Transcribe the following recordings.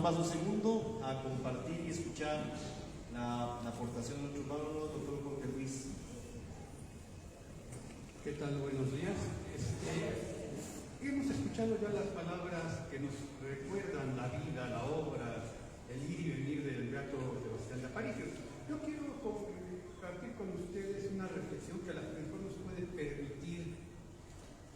paso un segundo a compartir y escuchar la aportación de nuestro hermano, doctor Jorge Luis. ¿Qué tal? Buenos días. Hemos escuchado ya las palabras que nos recuerdan la vida, la obra, el ir y venir del beato Sebastián de Aparicio. Yo quiero compartir con ustedes una reflexión que a lo mejor nos puede permitir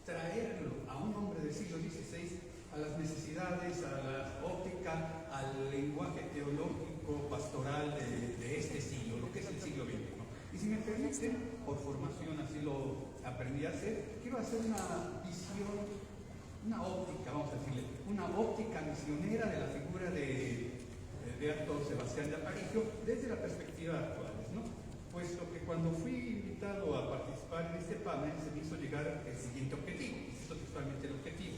traerlo a un hombre del siglo XVI a las necesidades, a la óptica, al lenguaje teológico, pastoral de este siglo, lo que es el siglo XXI. Y si me permiten, por formación así lo aprendí a hacer, quiero hacer una visión, una óptica, vamos a decirle, una óptica misionera de la figura de Beato Sebastián de Aparicio desde la perspectiva actual, ¿no? Puesto que cuando fui invitado a participar en este panel se me hizo llegar el siguiente objetivo, y esto es textualmente el objetivo.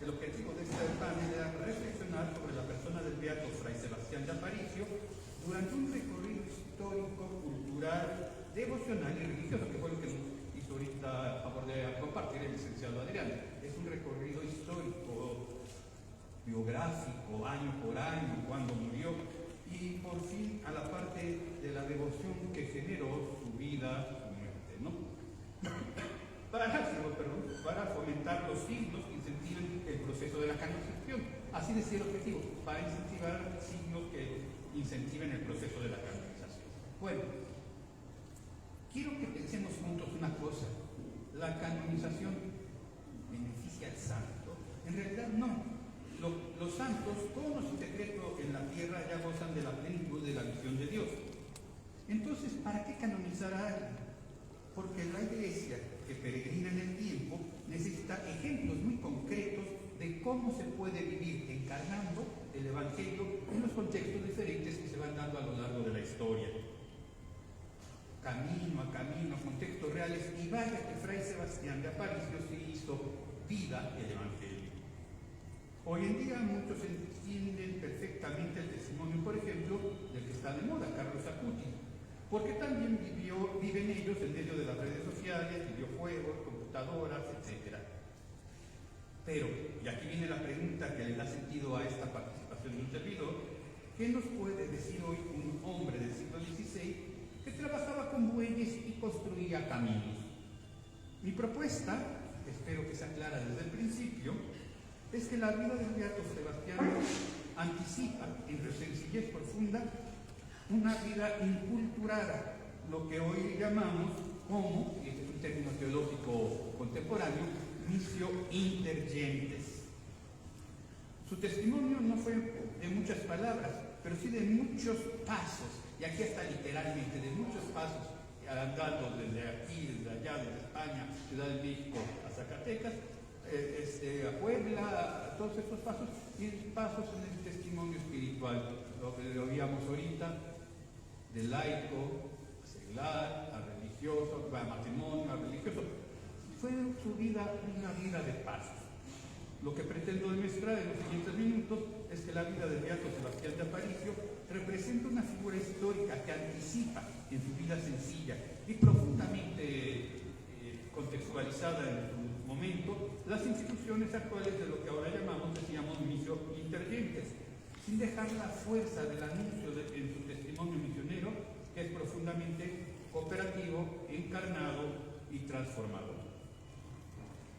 El objetivo de este panel era reflexionar sobre la persona del Beato Fray Sebastián de Aparicio durante un recorrido histórico, cultural, devocional y religioso, que fue lo que nos hizo ahorita a favor de compartir el licenciado Adrián. Es un recorrido histórico, biográfico, año por año, cuando murió, y por fin a la parte de la devoción que generó su vida, su muerte, ¿no? Para fomentar los signos que incentiven el proceso de la canonización. Así decía el objetivo, para incentivar signos que incentiven el proceso de la canonización. Bueno, quiero que pensemos juntos una cosa. La canonización beneficia al santo. En realidad no. Los santos, todos los secretos en la tierra ya gozan de la plenitud de la visión de Dios. Entonces, ¿para qué canonizar a alguien? Porque la Iglesia que peregrina en el tiempo necesita ejemplos muy concretos de cómo se puede vivir encarnando el Evangelio en los contextos diferentes que se van dando a lo largo de la historia. Camino a camino, contextos reales, y vaya que Fray Sebastián de Aparicio se hizo vida el Evangelio. Hoy en día muchos entienden perfectamente el testimonio, por ejemplo, del que está de moda, Carlos Acuti, porque también viven ellos en medio de las redes sociales, videojuegos, computadoras, etc. Pero, y aquí viene la pregunta que le da sentido a esta participación de un servidor, ¿qué nos puede decir hoy un hombre del siglo XVI que trabajaba con bueyes y construía caminos? Mi propuesta, espero que sea clara desde el principio, es que la vida del Beato Sebastián anticipa en su sencillez profunda una vida inculturada, lo que hoy llamamos como, y este es un término teológico contemporáneo, missio inter gentes. Su testimonio no fue de muchas palabras, pero sí de muchos pasos, y aquí está literalmente, de muchos pasos, andando desde aquí, desde allá, desde España, Ciudad de México a Zacatecas, a Puebla, todos estos pasos, y pasos en el testimonio espiritual, lo que lo oíamos ahorita, de laico, a seglar, a religioso, a matrimonio, a religioso. Fue su vida una vida de pasos. Lo que pretendo demostrar en los siguientes minutos es que la vida del Beato Sebastián de Aparicio representa una figura histórica que anticipa en su vida sencilla y profundamente contextualizada en su momento las instituciones actuales de lo que ahora llamamos, decíamos, missio inter gentes, sin dejar la fuerza del anuncio en su testimonio misionero, que es profundamente cooperativo, encarnado y transformador.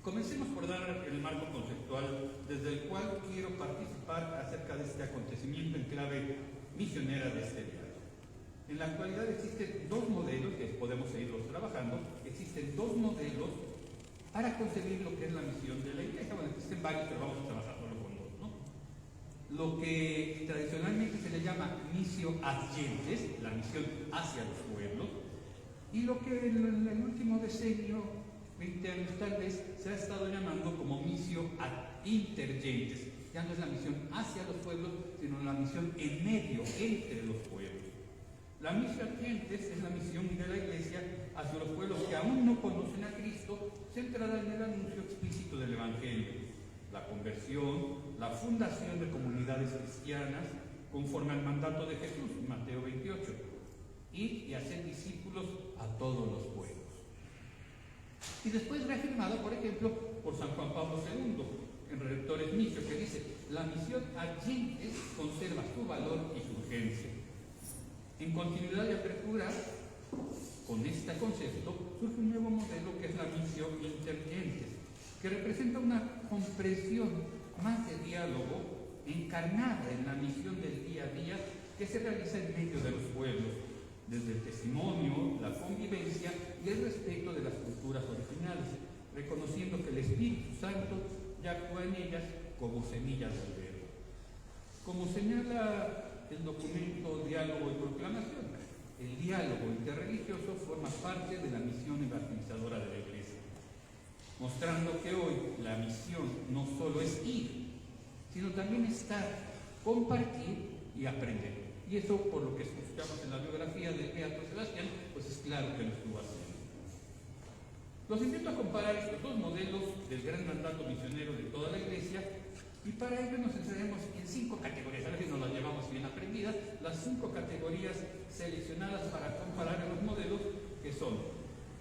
Comencemos por dar el marco conceptual desde el cual quiero participar acerca de este acontecimiento en clave misionera de este día. En la actualidad existen dos modelos, que podemos seguirlos trabajando, existen dos modelos para concebir lo que es la misión de la Iglesia. Bueno, existen varios, pero vamos a trabajar solo con dos, ¿no? Lo que tradicionalmente se le llama missio ad gentes, la misión hacia los pueblos, y lo que en el último decenio, 20 años tal vez, se ha estado llamando como missio ad inter gentes. Ya no es la misión hacia los pueblos, sino la misión en medio, entre los pueblos. La misión ad gentes es la misión de la Iglesia hacia los pueblos que aún no conocen a Cristo, centrada en el anuncio explícito del Evangelio, la conversión, la fundación de comunidades cristianas conforme al mandato de Jesús, Mateo 28, y hacer discípulos a todos los pueblos. Y después reafirmado, por ejemplo, por San Juan Pablo II, en Relectores Micio, que dice: la misión agentes conserva su valor y su urgencia. En continuidad y apertura con este concepto surge un nuevo modelo que es la misión intergentes, que representa una comprensión más de diálogo encarnada en la misión del día a día que se realiza en medio de los pueblos, desde el testimonio, la convivencia y el respeto de las culturas originales, reconociendo que el Espíritu Santo ya actúa en ellas como semillas del verbo. Como señala el documento Diálogo y Proclamación, el diálogo interreligioso forma parte de la misión evangelizadora de la Iglesia, mostrando que hoy la misión no solo es ir, sino también estar, compartir y aprender. Y eso, por lo que escuchamos en la biografía de Beato Sebastián, pues es claro que lo estuvo haciendo. Los invito a comparar estos dos modelos del gran mandato misionero de toda la Iglesia, y para ello nos centraremos en 5 categorías, a ver si nos las llevamos bien aprendidas, las 5 categorías seleccionadas para comparar los modelos, que son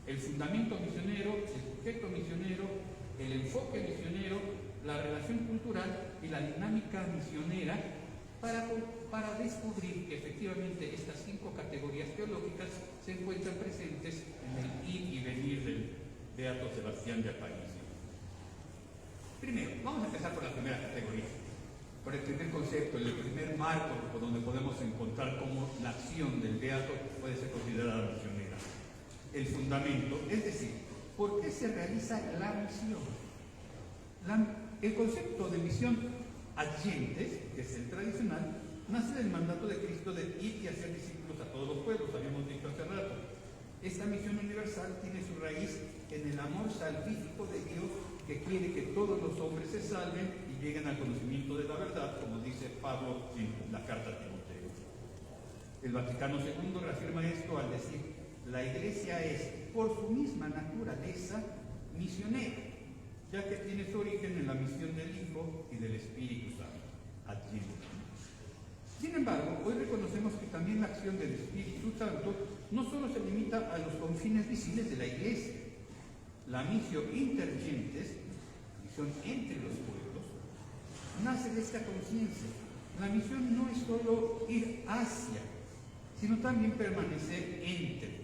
el fundamento misionero, el sujeto misionero, el enfoque misionero, la relación cultural y la dinámica misionera, para descubrir que efectivamente estas 5 categorías teológicas se encuentran presentes en el ir y venir del Beato Sebastián de Aparicio. Primero, vamos a empezar por la primera categoría, por el primer concepto, el primer marco por donde podemos encontrar cómo la acción del Beato puede ser considerada misionera. El fundamento, es decir, ¿por qué se realiza la misión? El concepto de misión agentes, que es el tradicional, nace del mandato de Cristo de ir y hacer discípulos a todos los pueblos, habíamos dicho hace rato. Esta misión universal tiene su raíz en el amor salvífico de Dios, que quiere que todos los hombres se salven y lleguen al conocimiento de la verdad, como dice Pablo en la carta a Timoteo. El Vaticano II reafirma esto al decir: la Iglesia es, por su misma naturaleza, misionera, ya que tiene su origen en la misión del Hijo y del Espíritu Santo. Allí. Sin embargo, hoy reconocemos que también la acción del Espíritu Santo no solo se limita a los confines visibles de la Iglesia. La misión intergentes, misión entre los pueblos, nace de esta conciencia. La misión no es solo ir hacia, sino también permanecer entre,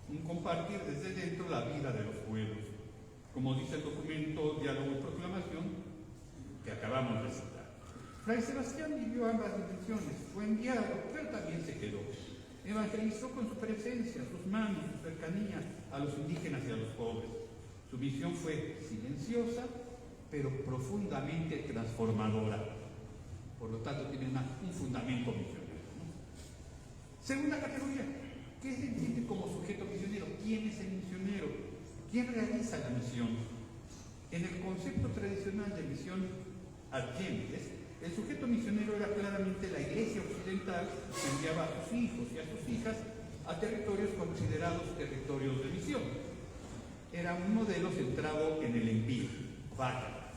un compartir desde dentro la vida de los pueblos, como dice el documento Diálogo y Proclamación que acabamos de citar. Fray Sebastián vivió ambas dimensiones, fue enviado, pero también se quedó. Evangelizó con su presencia, sus manos, su cercanía a los indígenas y a los pobres. Su misión fue silenciosa, pero profundamente transformadora. Por lo tanto, tiene un fundamento misionero, ¿no? Segunda categoría, ¿qué se entiende como sujeto misionero? ¿Quién es el misionero? ¿Quién realiza la misión? En el concepto tradicional de misión agentes, el sujeto misionero era claramente la Iglesia occidental, que enviaba a sus hijos y a sus hijas a territorios considerados territorios de misión. Era un modelo centrado en el envío, vaya.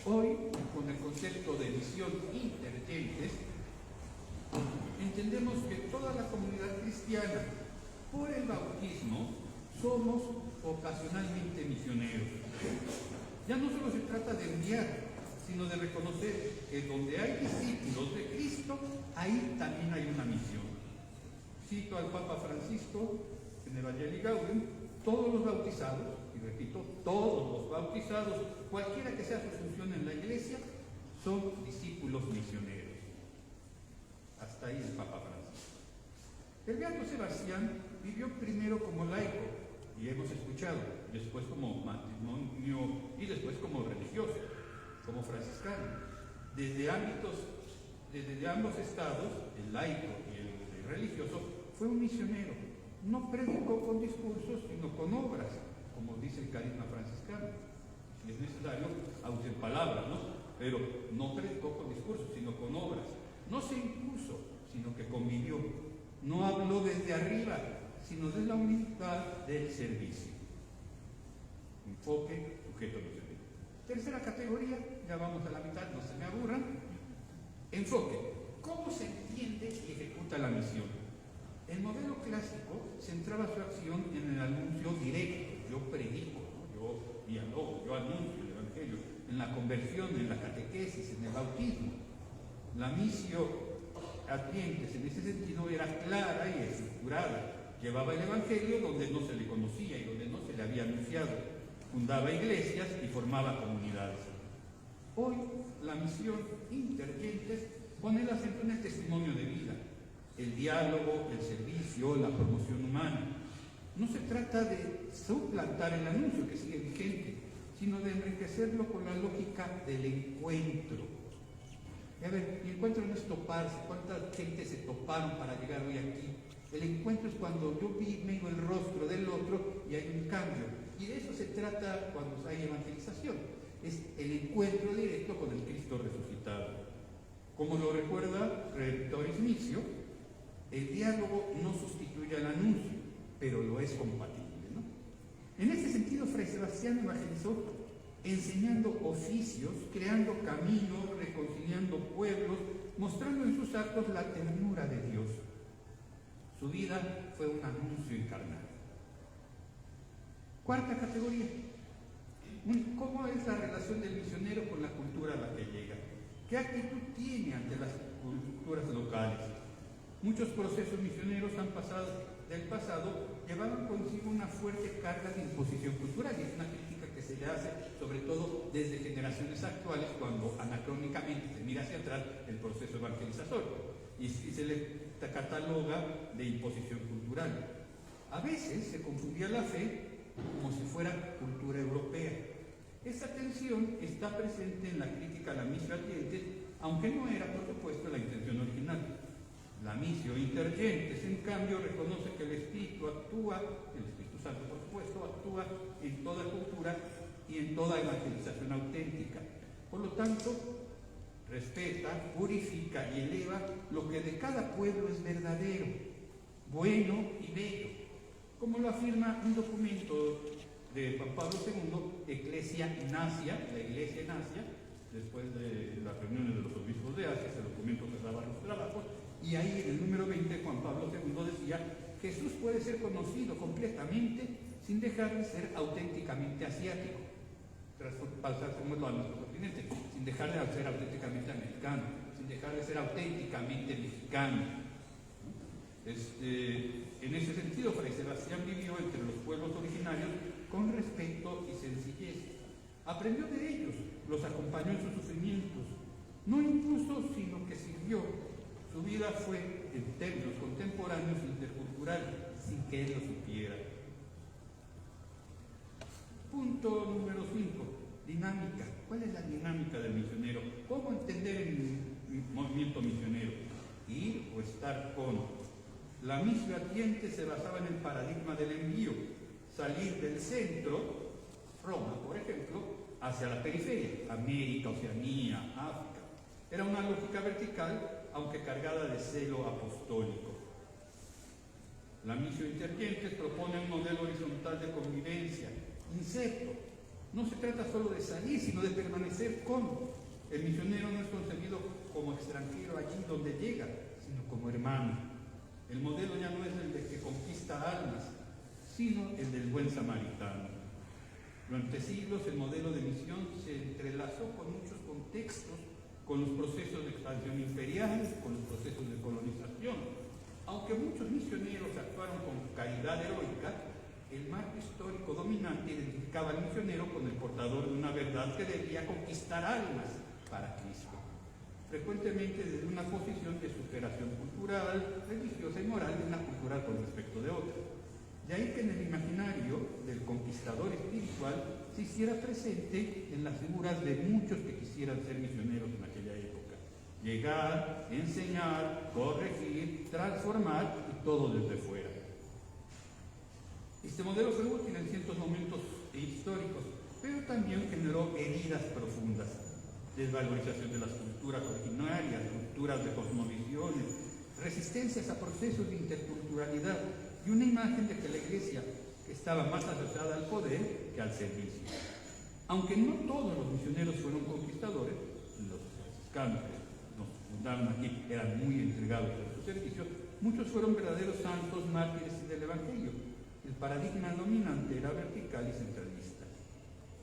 Hoy, con el concepto de misión intergentes, entendemos que toda la comunidad cristiana, por el bautismo, somos ocasionalmente misioneros. Ya no solo se trata de enviar, sino de reconocer que donde hay discípulos de Cristo, ahí también hay una misión. Cito al Papa Francisco en Evangelii Gaudium: todos los bautizados, y repito, todos los bautizados, cualquiera que sea su función en la Iglesia, son discípulos misioneros. Hasta ahí el Papa Francisco. El Beato Sebastián vivió primero como laico, y hemos escuchado, después como matrimonio y después como religioso, como franciscano. Desde ambos estados, el laico y el religioso, fue un misionero. No predicó con discursos, sino con obras, como dice el carisma franciscano. Si es necesario, a usar palabras, ¿no? Pero no predicó con discursos, sino con obras. No se impuso, sino que convivió. No habló desde arriba, sino desde la humildad del servicio. Enfoque, sujeto misionero. Tercera categoría, ya vamos a la mitad, no se me aburran. Enfoque. ¿Cómo se entiende y ejecuta la misión? El modelo clásico centraba su acción en el anuncio directo. Yo predico, ¿no? Yo dialogo, yo anuncio el Evangelio. En en la conversión, en la catequesis, en el bautismo. La missio Ardientes en ese sentido era clara y estructurada. Llevaba el Evangelio donde no se le conocía y donde no se le había anunciado. Fundaba iglesias y formaba comunidades. Hoy la misión Intergentes pone el acento en el testimonio de vida, el diálogo, el servicio, la promoción humana. No se trata de suplantar el anuncio que sigue vigente, sino de enriquecerlo con la lógica del encuentro. A ver, el encuentro no es toparse. ¿Cuánta gente se toparon para llegar hoy aquí? El encuentro es cuando yo veo el rostro del otro y hay un cambio. Y de eso se trata cuando hay evangelización. Es el encuentro directo con el Cristo resucitado. Como lo recuerda Redemptoris Missio, el diálogo no sustituye al anuncio, pero lo es compatible, ¿no? En este sentido, Fray Sebastián evangelizó enseñando oficios, creando caminos, reconciliando pueblos, mostrando en sus actos la ternura de Dios. Su vida fue un anuncio encarnado. Cuarta categoría. ¿Cómo es la relación del misionero con la cultura a la que llega? ¿Qué actitud tiene ante las culturas locales? Muchos procesos misioneros del pasado llevaban consigo una fuerte carga de imposición cultural, y es una crítica que se le hace sobre todo desde generaciones actuales, cuando anacrónicamente se mira hacia atrás el proceso evangelizatorio y se le cataloga de imposición cultural. A veces se confundía la fe como si fuera cultura europea. Esa tensión está presente en la crítica a la missio Ardientes, aunque no era, por supuesto, la intención original. La missio Intergentes, en cambio, reconoce que el Espíritu Santo, por supuesto, actúa en toda cultura y en toda evangelización auténtica. Por lo tanto, respeta, purifica y eleva lo que de cada pueblo es verdadero, bueno y bello, como lo afirma un documento de Juan Pablo II, Ecclesia in Asia, la Iglesia en Asia, después de las reuniones de los obispos de Asia, ese documento cerraba los trabajos, y ahí en el número 20 Juan Pablo II decía: Jesús puede ser conocido completamente sin dejar de ser auténticamente asiático, pasar como todo nuestro continente, sin dejar de ser auténticamente americano, sin dejar de ser auténticamente mexicano. En ese sentido, Fray Sebastián vivió entre los pueblos originarios con respeto y sencillez. Aprendió de ellos, los acompañó en sus sufrimientos, no impuso, sino que sirvió. Su vida fue, en términos contemporáneos, intercultural, sin que él lo supiera. Punto número 5. Dinámica. ¿Cuál es la dinámica del misionero? ¿Cómo entender el movimiento misionero? Ir o estar con. La missio Ardientes se basaba en el paradigma del envío. Salir del centro, Roma, por ejemplo, hacia la periferia, América, Oceanía, África. Era una lógica vertical, aunque cargada de celo apostólico. La missio Intergentes propone un modelo horizontal de convivencia, inserto. No se trata solo de salir, sino de permanecer con. El misionero no es concebido como extranjero allí donde llega, sino como hermano. El modelo ya no es el de que conquista almas, sino el del buen samaritano. Durante siglos el modelo de misión se entrelazó con muchos contextos, con los procesos de expansión imperial, con los procesos de colonización. Aunque muchos misioneros actuaron con caridad heroica, el marco histórico dominante identificaba al misionero con el portador de una verdad que debía conquistar almas para Cristo, frecuentemente desde una posición de superación cultural, religiosa y moral de una cultura con respecto de otra. De ahí que en el imaginario del conquistador espiritual se hiciera presente en las figuras de muchos que quisieran ser misioneros en aquella época. Llegar, enseñar, corregir, transformar y todo desde fuera. Este modelo fue útil en ciertos momentos históricos, pero también generó heridas profundas. Desvalorización de las culturas originarias, rupturas de cosmovisiones, resistencias a procesos de interculturalidad y una imagen de que la Iglesia estaba más asociada al poder que al servicio. Aunque no todos los misioneros fueron conquistadores, los franciscanos que nos fundaron aquí eran muy entregados a su servicio, muchos fueron verdaderos santos, mártires del Evangelio. El paradigma dominante era vertical y centralista.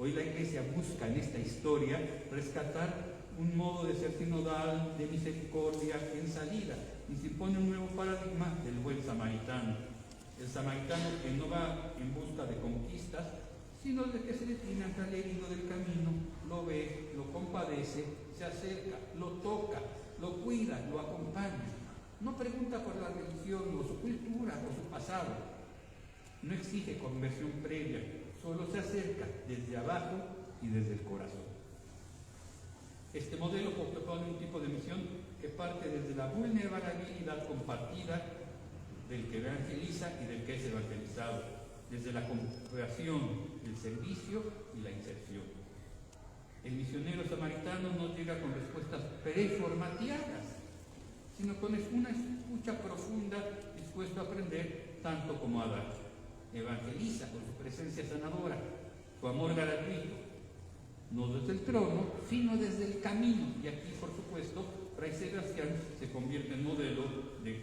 Hoy la Iglesia busca en esta historia rescatar un modo de ser sinodal, de misericordia en salida, y se impone un nuevo paradigma del buen samaritano. El samaritano que no va en busca de conquistas, sino de que se detiene ante el herido del camino, lo ve, lo compadece, se acerca, lo toca, lo cuida, lo acompaña. No pregunta por la religión o su cultura o su pasado. No exige conversión previa, solo se acerca desde abajo y desde el corazón. Este modelo propone un tipo de misión que parte desde la vulnerabilidad compartida del que evangeliza y del que es evangelizado, desde la compasión, el servicio y la inserción. El misionero samaritano no llega con respuestas preformateadas, sino con una escucha profunda, dispuesto a aprender tanto como a dar. Evangeliza con su presencia sanadora, su amor gratuito, no desde el trono, sino desde el camino. Y aquí, por supuesto, Fray Sebastián se convierte en modelo de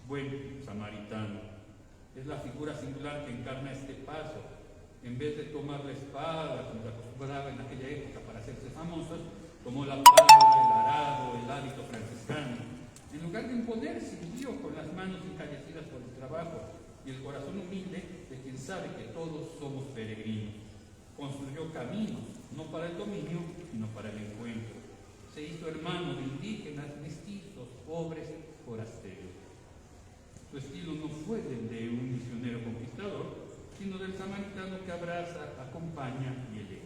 buen samaritano. Es la figura singular que encarna este paso. En vez de tomar la espada, como se acostumbraba en aquella época para hacerse famosos, tomó la pala, el arado, el hábito franciscano. En lugar de imponer, sirvió con las manos encallecidas por el trabajo y el corazón humilde de quien sabe que todos somos peregrinos. Construyó caminos, no para el dominio, sino para el encuentro. Se hizo hermano de indígenas, mestizos, pobres, forasteros. Su estilo no fue el de un misionero conquistador, sino del samaritano que abraza, acompaña y eleva.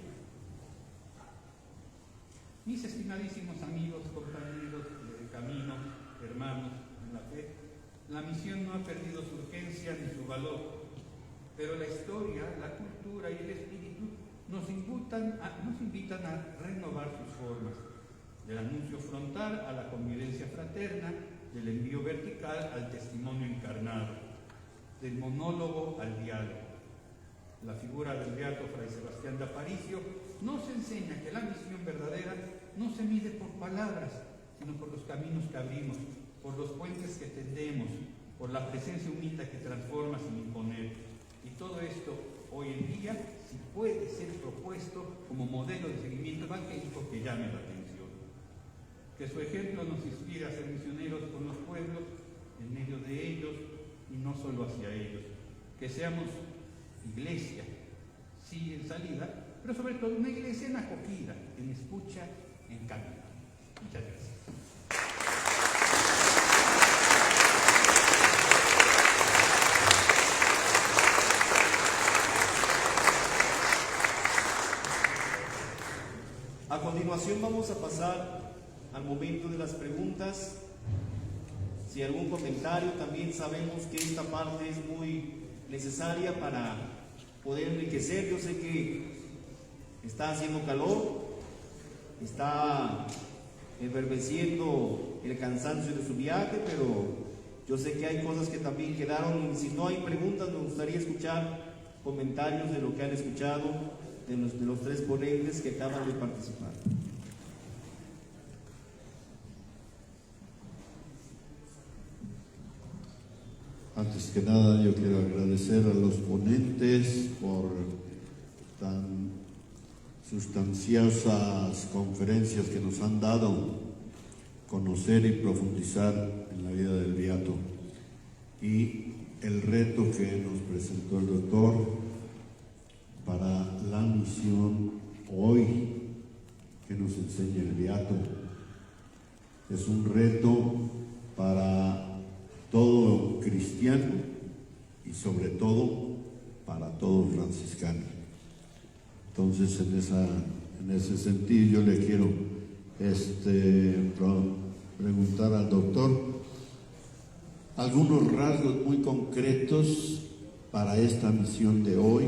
Mis estimadísimos amigos, compañeros de camino, hermanos en la fe, la misión no ha perdido su urgencia ni su valor, pero la historia, la cultura y el espíritu nos invitan a renovar sus formas, del anuncio frontal a la convivencia fraterna, del envío vertical al testimonio encarnado, del monólogo al diálogo. La figura del beato Fray Sebastián de Aparicio nos enseña que la misión verdadera no se mide por palabras, sino por los caminos que abrimos, por los puentes que tendemos, por la presencia humilde que transforma sin imponer. Y todo esto, hoy en día, sí puede ser propuesto como modelo de seguimiento evangélico que llame la atención. Que su ejemplo nos inspire a ser misioneros con los pueblos, en medio de ellos y no solo hacia ellos. Que seamos iglesia, sí en salida, pero sobre todo una iglesia en acogida, en escucha, en camino. Muchas gracias. A continuación vamos a pasar al momento de las preguntas. Si algún comentario, también sabemos que esta parte es muy necesaria para poder enriquecer. Yo sé que está haciendo calor, está efervesciendo el cansancio de su viaje, pero yo sé que hay cosas que también quedaron. Si no hay preguntas, me gustaría escuchar comentarios de lo que han escuchado de los tres ponentes que acaban de participar. Antes que nada, yo quiero agradecer a los ponentes por tan sustanciosas conferencias que nos han dado conocer y profundizar en la vida del beato, y el reto que nos presentó el doctor para la misión hoy que nos enseña el beato. Es un reto para todo cristiano y sobre todo para todo franciscano. Entonces, en ese sentido, yo le quiero preguntar al doctor algunos rasgos muy concretos para esta misión de hoy,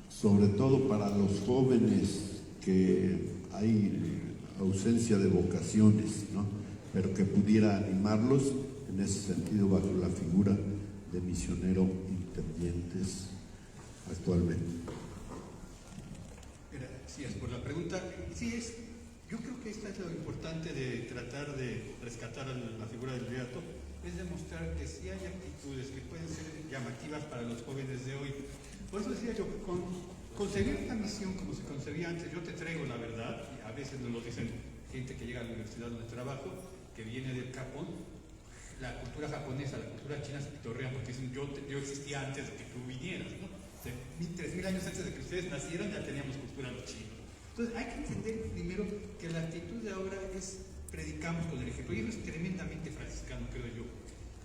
sobre todo para los jóvenes, que hay ausencia de vocaciones, ¿no? Pero que pudiera animarlos en ese sentido bajo la figura de misionero intervinientes actualmente. Gracias por la pregunta. Sí, yo creo que esta es lo importante de tratar de rescatar la figura del beato, es demostrar que sí hay actitudes que pueden ser llamativas para los jóvenes de hoy. Por eso decía yo, con concebir esta misión como se concebía antes, yo te traigo la verdad, y a veces nos lo dicen gente que llega a la universidad donde trabajo, que viene del Japón, la cultura japonesa, la cultura china se pitorrean porque dicen yo existía antes de que tú vinieras, ¿no? 3.000 años antes de que ustedes nacieran ya teníamos cultura los chinos. Entonces hay que entender primero que la actitud de ahora es predicamos con el ejemplo, y eso es tremendamente franciscano, creo yo.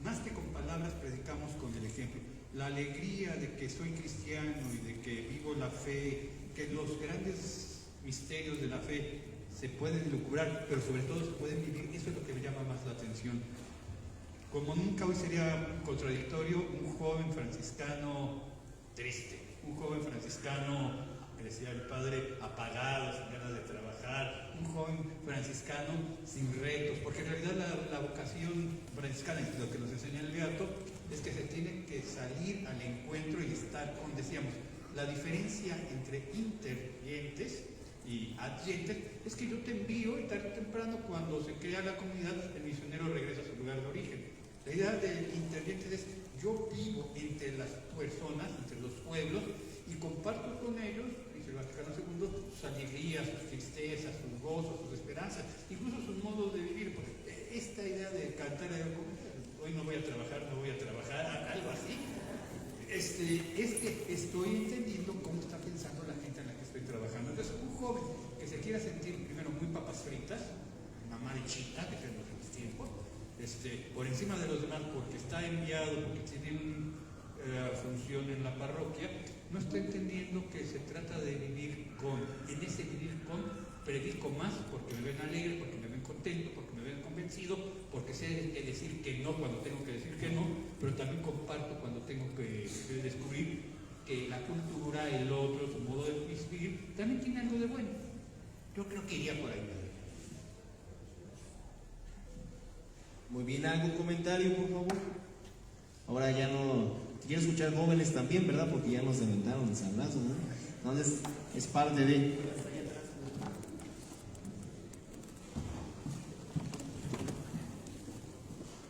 Más que con palabras, predicamos con el ejemplo. La alegría de que soy cristiano y de que vivo la fe, que los grandes misterios de la fe se pueden lucubrar, pero sobre todo se pueden vivir, eso es lo que me llama más la atención. Como nunca hoy sería contradictorio un joven franciscano triste, un joven franciscano, que decía el padre, apagado, sin ganas de trabajar, un joven franciscano sin retos, porque en realidad la vocación franciscana, lo que nos enseña el Beato, es que se tiene que salir al encuentro y estar con, decíamos, la diferencia entre intervientes y adyentes es que yo te envío y tarde o temprano, cuando se crea la comunidad, el misionero regresa a su lugar de origen. La idea del interviente es yo vivo entre las personas, entre los pueblos, y comparto con ellos, dice el Vaticano II, sus alegrías, sus tristezas, sus gozos, sus esperanzas, incluso sus modos de vivir. Porque esta idea de cantar hoy no voy a trabajar, algo así, es que estoy entendiendo cómo está pensando la gente en la que estoy trabajando. Entonces, un joven que se quiera sentir primero muy papas fritas, mamá de chita, que tenemos en los tiempos, por encima de los demás porque está enviado, porque tiene una función en la parroquia, no está entendiendo que se trata de vivir con. En ese vivir con, predico más porque me ven alegre, porque me ven contento, porque me ven convencido, porque sé decir que no cuando tengo que decir que no, pero también comparto cuando tengo que descubrir que la cultura, el otro, su modo de vivir, también tiene algo de bueno. Yo creo que iría por ahí. Muy bien, ¿algún comentario, por favor? Ahora ya no... Quiero escuchar jóvenes también, ¿verdad? Porque ya nos aventaron el sablazo, ¿no? Entonces, es parte de...